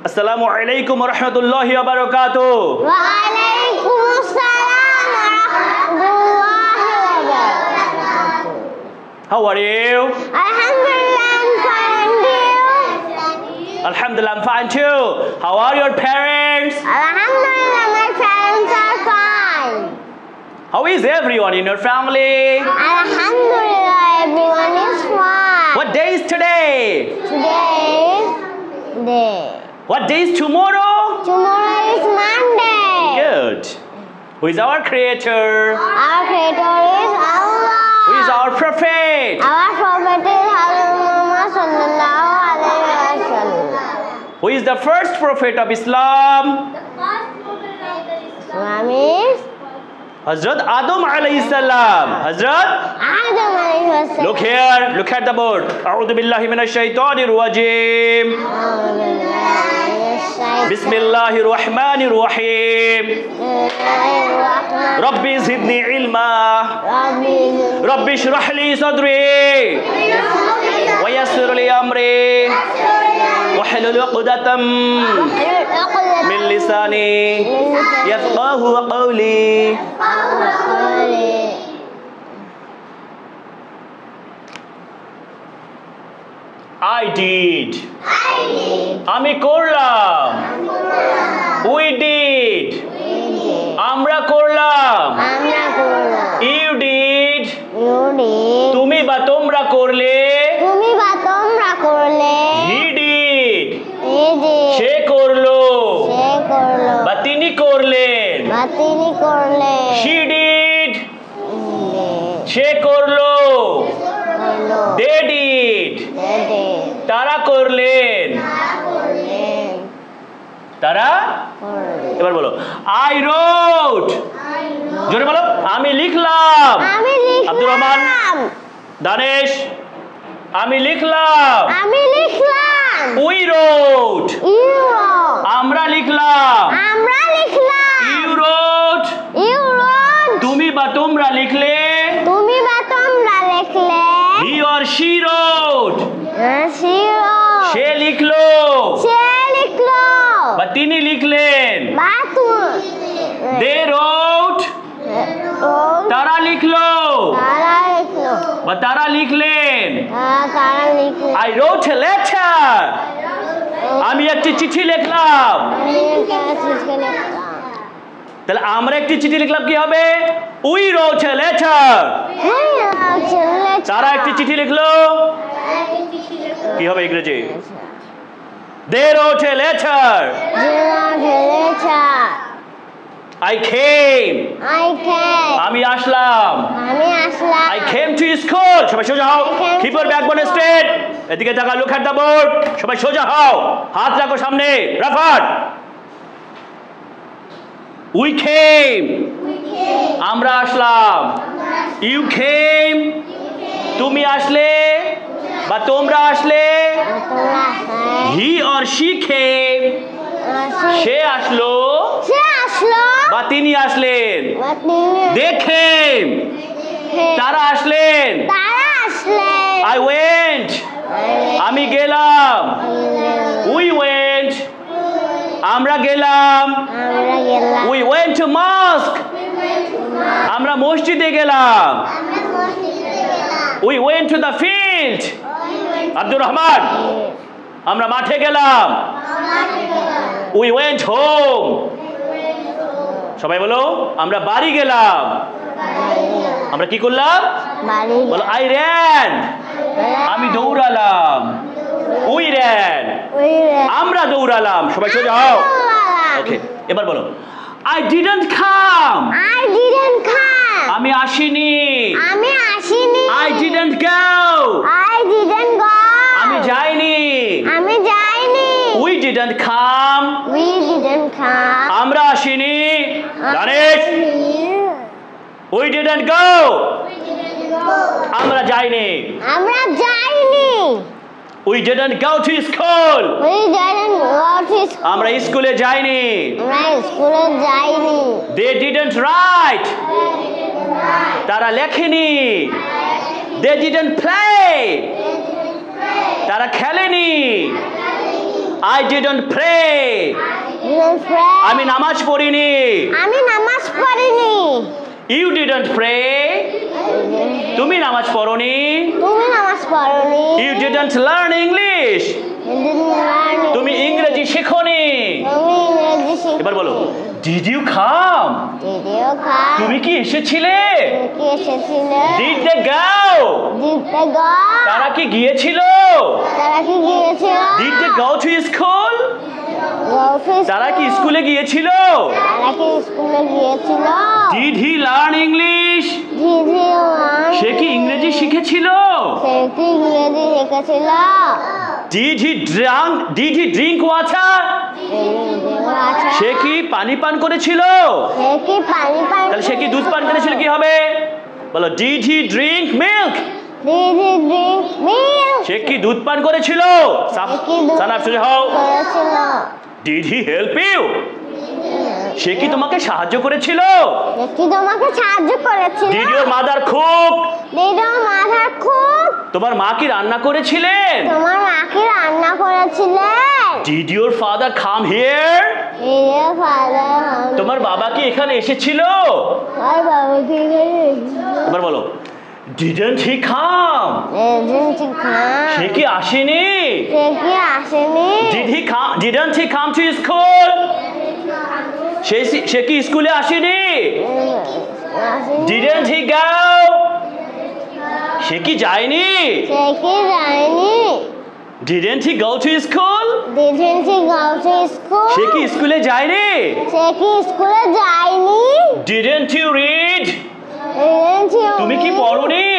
আসসালামু আলাইকুম ওয়া রাহমাতুল্লাহি ওয়া বারাকাতুহু। ওয়া আলাইকুম আসসালাম ওয়া রাহমাতুল্লাহি ওয়া বারাকাতুহু। How are you? Alhamdulillah, I'm fine. Alhamdulillah, I'm fine too. How are your parents? Alhamdulillah, my parents are fine. How is everyone in your family? Alhamdulillah, everyone is fine. What day is today? Today is day. What day is tomorrow? Tomorrow is Monday. Good. Who is our creator? Our creator is Allah. Who is our prophet? Our prophet is Hazrat Muhammad sallallahu alaihi wasallam. Who is the first prophet of Islam? Islam is Hazrat Adam alayhi salam. Hazrat? Adam alayhi wasallam. Look here. Look at the board. A'udhu billahi minash shaitanir rajim. Bismillahir rahmanir rahim. Rabbi zidni ilma. Rabbi shrah li sadri. Wa yassir li amri. Wahlul 'uqdatam min lisani yafqahu qawli. I did. আমি করলাম। We did. আমরা করলাম। You did. তুমি বা তোমরা করলে। He did. সে করলো। বা তিনি করলেন। She did. সে করলো। They did. তারা করলেন। তারা এবার বলো I wrote. জোরে বলো আমি লিখলাম। আব্দুর রহমান, দানেশ, আমি লিখলাম। We wrote. আমরা লিখলাম। You wrote. তুমি বা তোমরা লিখলে। He or she wrote. সে লিখলো। বা তিনি লিখলেন। They wrote. তারা লিখলো। বা তারা লিখলেন। I wrote a letter. আমি একটি চিঠি লিখলাম। তাহলে আমরা একটি চিঠি লিখলাম কি হবে? We wrote a letter. তারা একটি চিঠি লিখলো কি হবে ইংরেজি? They wrote a letter. I came. আমি আসলাম। I came to school. সবাই সোজা হও। Keep your backbone straight. এদিকে তাকাও, look at the board. সবাই সোজা হও, হাত রাখো সামনে, রাফাত। We came. আমরা আসলাম। You came. তুমি আসলে বা তোমরা আসলে। He or she came. সে আসলো বা তিনি আসলেন। They came. তারা আসলেন। I went. আমি গেলাম। We went. আমরা গেলাম। We went to mosque. আমরা মসজিদে গেলাম। We went to the field. Abdur Rahman, আমরা মাঠে গেলাম। We went home. সবাই বলো আমরা বাড়ি গেলাম। আমরা কি করলাম? বলো I ran. আমি দৌড়ালাম। We ran. আমরা দৌড়ালাম। সবাই সোজা হও। ওকে, এবার বলো I didn't come. আমি আসিনি। I didn't go. আমি যাইনি। We didn't come. আমরা আসিনি। Danesh, We didn't go. আমরা যাইনি। We didn't go to school. আমরা স্কুলে যাইনি। They didn't write. তারা লেখেনি। They didn't play. তারা খেলেনি। I didn't pray. আমি নামাজ পড়িনি। আমি নামাজ পড়িনি। You didn't pray. তুমি নামাজ পড়োনি। তুমি নামাজ পড়োনি। You didn't learn English. তুমি ইংরেজি শেখোনি। তুমি ইংরেজি শেখোনি। এবার বলো Did you come? Did you come? তুমি কি এসেছিলে? তুমি কি এসেছিলে? Did they go? Did they go? তারা কি গিয়েছিল? তারা কি গিয়েছিল? Did they go to school? তারা কি স্কুলে গিয়েছিল? তারা কি স্কুলে গিয়েছিল? Did he learn English? Did he learn? সে কি ইংরেজি শিখেছিল? সে কি ইংরেজি শিখেছিল? Did he drink water? সে কি পানি পান করেছিল? সে কি পানি পান তাহলে সে কি দুধ পান করেছিল কি হবে? বলো Did he drink milk? Did he drink milk? সে কি দুধ পান করেছিল? সানাফ সোজা হও। Did he help you? সে কি তোমাকে সাহায্য করেছিল? সে কি তোমাকে সাহায্য করেছিল? Did your mother cook? Did your mother cook? তোমার মা কি রান্না করেছিলেন? তোমার মা কি রান্না করেছিলেন? Did your father come here? Did your father come? তোমার বাবা কি এখানে এসেছিল? আর বাবা কি এখানে এসেছিল? এবার বলো Didn't he come? Didn't he come? সে কি আসেনি? সে কি আসেনি? Didn't he come to school? সে কি স্কুলে আসেনি? Didn't he go? সে কি যায়নি? সে কি যায়নি? Didn't he go to school? Didn't he go to school? সে কি স্কুলে যায়নি? সে কি স্কুলে যায়নি? Didn't you read? Didn't you তুমি কি পড়োনি?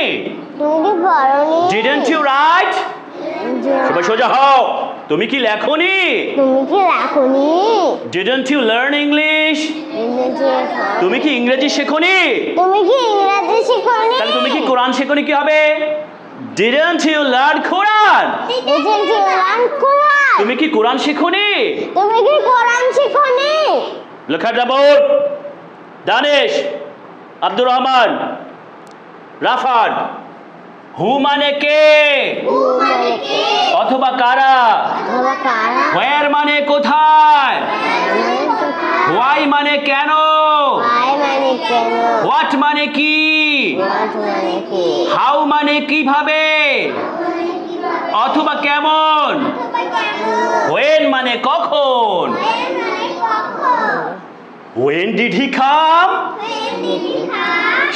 তুমি কি পড়োনি? Didn't you write? সবাই সোজা হও। তুমি কি লেখোনি? তুমি কি লেখোনি? Didn't you learn English? তুমি কি ইংরেজি শেখোনি? তুমি কি ইংরেজি শেখোনি? তাহলে তুমি কি কোরআন শেখোনি কি হবে? Didn't you learn Quran? Didn't you learn Quran? তুমি কি কোরআন শেখোনি? তুমি কি কোরআন শেখোনি? Look at the board. Danish, Abdul Rahman, Rafat. Who মানে কে? অথবা কারা? Where মানে কোথায়? Why মানে কেন? What মানে কি? How মানে কিভাবে? অথবা কেমন? When মানে কখন? When did he come?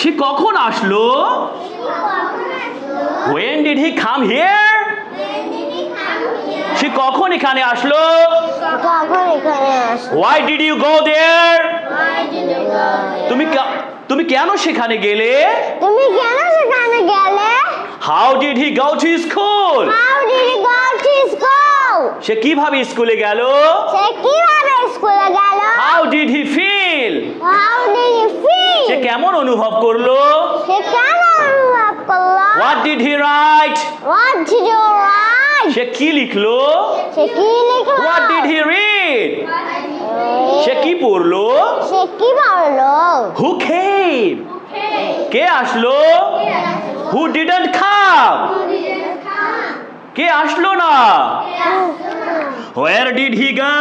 সে কখন আসলো? When did he come here? সে কখন এখানে আসলো? Why did you go there? তুমি কেন সেখানে গেলে? তুমি কেন সেখানে গেলে? How did he go to school? How did he go to school? সে কিভাবে স্কুলে গেল? সে কিভাবে স্কুলে গেল? How did he feel? How did he feel? সে কেমন অনুভব করলো? সে কেমন অনুভব করলো? What did he write? What did you write? সে কি লিখলো? সে কি লিখলো? What did he read? সে কি পড়লো? সে কি পড়লো? Who came? কে আসলো? Who didn't come? কে আসলো না? Where did he go?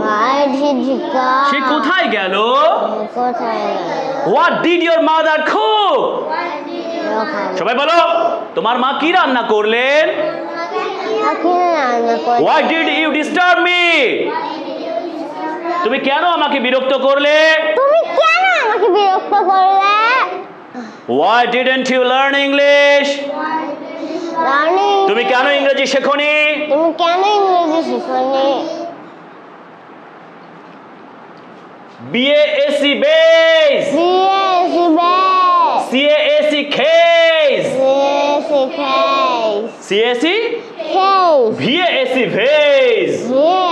Where did he go? সে কোথায় গেল? কোথায় গেল? What did your mother cook? সবাই বলো তোমার মা কি রান্না করলেন? Why did you disturb me? তুমি কেন আমাকে বিরক্ত করলে? তুমি কেন আমাকে বিরক্ত করলে? Why didn't you learn English? তুমি কেন ইংরেজি শেখোনি? তুমি কেন ইংরেজি শেখোনি? BASC base. BASC base. CASC case. CASC case. CASC? Case. BASC vase.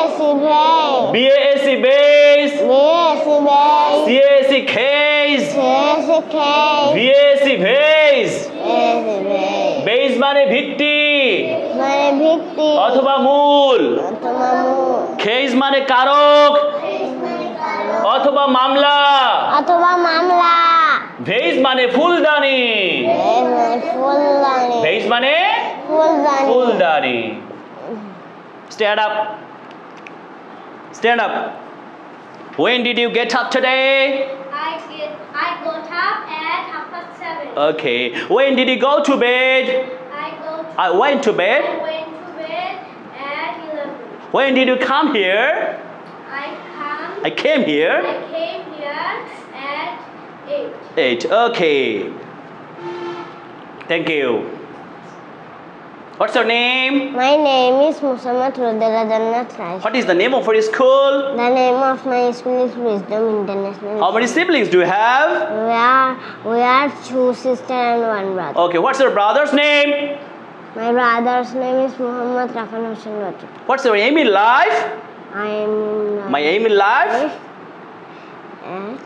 BASC base. BASC base. BASC base. CASC case. CASC case. BASC vase. BASC base. Base মানে ভিত্তি মানে ভিত্তি অথবা মূল। অথবা মূল। Case মানে কারক অথবা মামলা। অথবা মামলা। Vase মানে ফুলদানি। Vase মানে ফুলদানি। Vase মানে ফুলদানি। ফুলদানি। Stand up. Stand up. When did you get up today? I got up at 7:30. Okay. When did you go to bed? I went to bed. I went to bed at 11. When did you come here? I came here. came here at 8. 8. Okay. Thank you. What's your name? My name is Muhammad Rudala Jannat Rai. What is the name of your school? The name of my school is Wisdom International. How many siblings do you have? We are 2 sisters and 1 brother. Okay. What's your brother's name? My brother's name is Muhammad Rafan Hussain Wati. What's your aim in life? I am My aim in life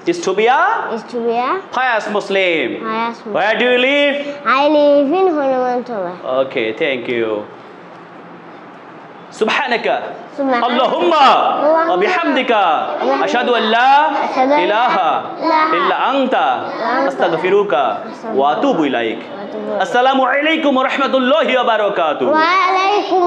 is to be a pious Muslim. pious Muslim. Where do you live? I live in Honamantala. Okay, thank you. Subhanaka Subhanaka. Allahumma wa bihamdika ashhadu an la ilaha illa anta astaghfiruka wa atubu ilaik. Assalamu alaikum wa rahmatullahi wa barakatuh. Wa alaikum